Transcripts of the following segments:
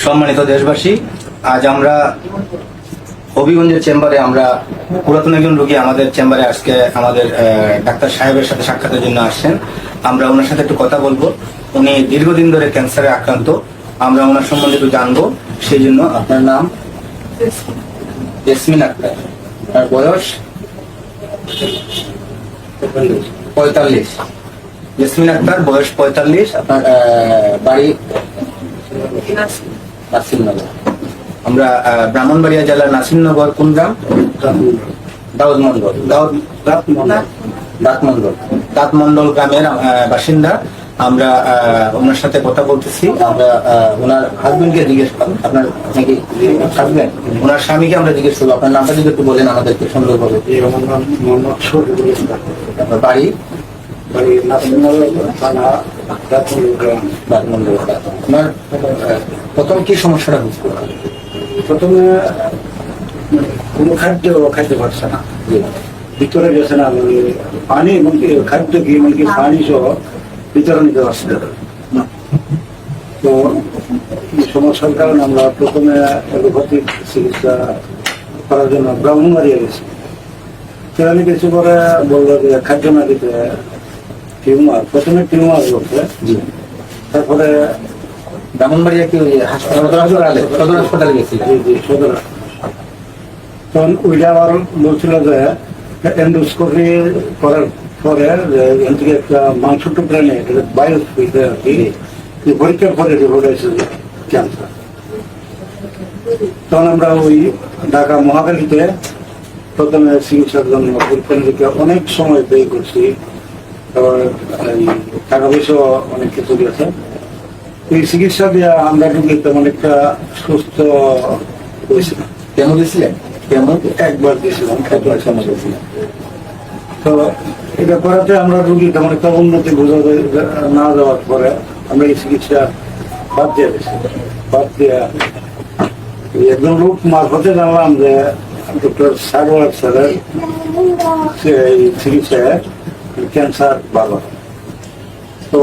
সম্মানিত দেশবাসী, আজ আমরা হবিগঞ্জের চেম্বারে আমরা পুরাতন একজন রোগী আমাদের চেম্বারে আজকে আমাদের ডাক্তার সাহেবের সাথে সাক্ষাতের জন্য আসছেন। আমরা ওনার সাথে একটু কথা বলবো। উনি দীর্ঘদিন ধরে ক্যান্সারে আক্রান্ত। আমরা ওনার সম্বন্ধে একটু জানবো। সেই জন্য আপনার নাম? জেসমিন আক্তার। আর বয়স 45। জেসমিন আক্তার, বয়স 45। আপনার বাড়ি নাসিমনগর। আমরা ব্রাহ্মণবাড়িয়া জেলার নাসিমনগর কোন গ্রাম? দাঁতমন্ডল গ্রামের বাসিন্দা। আমরা ওনার সাথে কথা বলতেছি। আমরা ওনার হাজবেন্ডকে জিজ্ঞেস করবো, আপনার নাকি হাজবেন্ড, ওনার স্বামীকে আমরা জিজ্ঞেস করবো আপনার নামটা যদি একটু বলেন আমাদেরকে সুন্দরভাবে। আপনার বাড়ি? আপনার প্রথম কি সমস্যাটা বুঝতে পারেন? প্রথমে কোনো খাদ্য খাইতে পারছে না, ভিতরে গেছে না, পানি এমনকি খাদ্য কি এমনকি পানি সহ ভিতরে নিতে পারছে না। তো এই সমস্যার কারণে আমরা প্রথমে অ্যালোপ্যাথিক চিকিৎসা করার জন্য ব্রাহ্মণবাড়িয়া গেছি। সেখানে কিছু পরে বললো যে খাদ্য না দিতে টিউমার, প্রথমে টিউমার বলছে, তারপরে ব্রাহ্মণবাড়িয়া কি সদর হাসপাতালে গেছিল? সদর। তখন ওইটা আবার বলছিল যে এন্ডোস্কোপি করার পরে এখান থেকে একটা মাংস টুকরা নেই বায়োপসিতে আর কি পরীক্ষার পরে রিপোর্ট এসে ক্যান্সার। তখন আমরা ওই ঢাকা মহাকালীতে প্রথমে চিকিৎসার জন্য পরীক্ষা নিরীক্ষা অনেক সময় ব্যয় করছি, তারপর টাকা পয়সা অনেক কিছু দিয়েছে। এই চিকিৎসা দিয়ে আমরা কিন্তু তেমন একটা সুস্থ হয়েছিলাম। কেমন দিয়েছিলেন? কেমন একবার দিয়েছিলাম, তো এটা করাতে আমরা রুগী তেমন একটা উন্নতি বোঝা না যাওয়ার পরে আমরা এই চিকিৎসা বাদ দিয়ে দিয়েছি। বাদ দিয়ে একজন লোক মারফতে জানলাম যে ডক্টর সারোয়ার স্যারের এই চিকিৎসায় ক্যান্সার ভালো। তো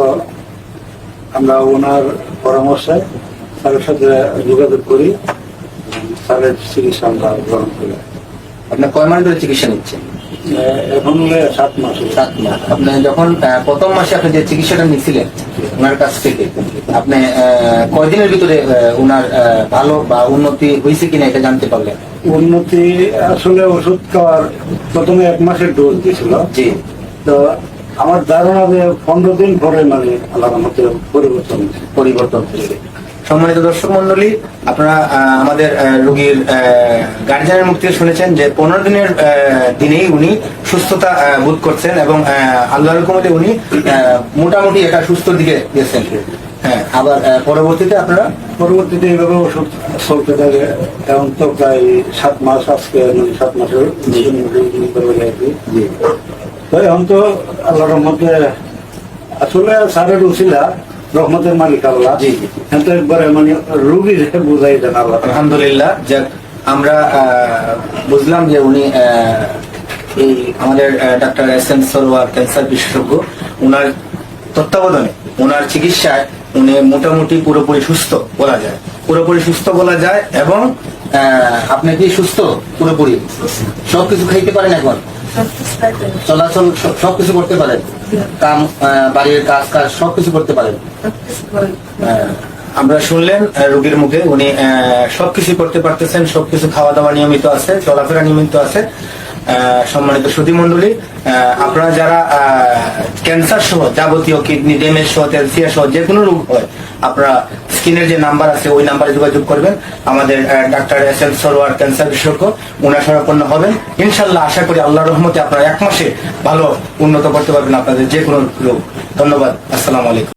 আমরা ওনার পরামর্শে স্যারের সাথে যোগাযোগ করি, স্যারের চিকিৎসা আমরা গ্রহণ করি। আপনার কয় মাস ধরে চিকিৎসা নিচ্ছেন? এখন 7 মাস। 7 মাস। আপনি যখন প্রথম মাসে আপনি যে চিকিৎসাটা নিচ্ছিলেন ওনার কাছ থেকে, আপনি কয়দিনের ভিতরে ওনার ভালো বা উন্নতি হয়েছে কিনা এটা জানতে পারলেন? উন্নতি আসলে ওষুধ খাওয়ার প্রথমে 1 মাসের ডোজ দিয়েছিল। জি। তো আমার ধারণা যে 15 দিন পরে মানে আল্লাহর রহমতে পরিবর্তন হয়েছে। সম্মানিত দর্শক মন্ডলী, আপনারা আমাদের রোগীর গার্জিয়ানের মুখ থেকে শুনেছেন যে 15 দিনের দিনেই উনি সুস্থতা বোধ করছেন এবং আল্লাহর হুকুমতে উনি মোটামুটি একটা সুস্থ দিকে গেছেন। হ্যাঁ, আবার পরবর্তীতে এইভাবে ওষুধ চলতে থাকে। এখন তো প্রায় 7 মাস, আজকে 7 মাসের। তো এখন তো আল্লাহর রহমতে আসলে স্যারের উছিলা রহমতের মালিক আল্লাহ। কিন্তু একবারে মানে রুগী বুঝাই দেন আল্লাহ। আলহামদুলিল্লাহ। আমরা বুঝলাম যে উনি এই আমাদের ডাক্তার এসএম সরোয়ার ক্যান্সার বিশেষজ্ঞ, ওনার তত্ত্বাবধানে ওনার চিকিৎসায় উনি মোটামুটি পুরোপুরি সুস্থ বলা যায়। এবং আপনি কি সুস্থ পুরোপুরি? সবকিছু খাইতে পারেন, এখন চলাচল সবকিছু করতে পারেন, কাম বাড়ির কাজ সবকিছু করতে পারেন? আমরা শুনলেন রোগীর মুখে, উনি সবকিছু করতে পারতেছেন, সবকিছু খাওয়া দাওয়া নিয়মিত আছে, চলাফেরা নিয়মিত আছে। সম্মানিত সুধী মন্ডলী, আপনারা যারা ক্যান্সার সহ যাবতীয় কিডনি ড্যামেজ সহ ক্যালসিয়া সহ যে কোনো রোগ হয়, আপনারা স্ক্রিনের যে নাম্বার আছে ওই নাম্বারে যোগাযোগ করবেন। আমাদের ডাক্তার এসএম সরোয়ার ক্যান্সার বিশেষজ্ঞ ওনার শরণাপন্ন হবেন। ইনশাল্লাহ আশা করি আল্লাহর রহমতে আপনারা 1 মাসে ভালো উন্নত করতে পারবেন আপনাদের যে কোনো রোগ। ধন্যবাদ। আসসালামু আলাইকুম।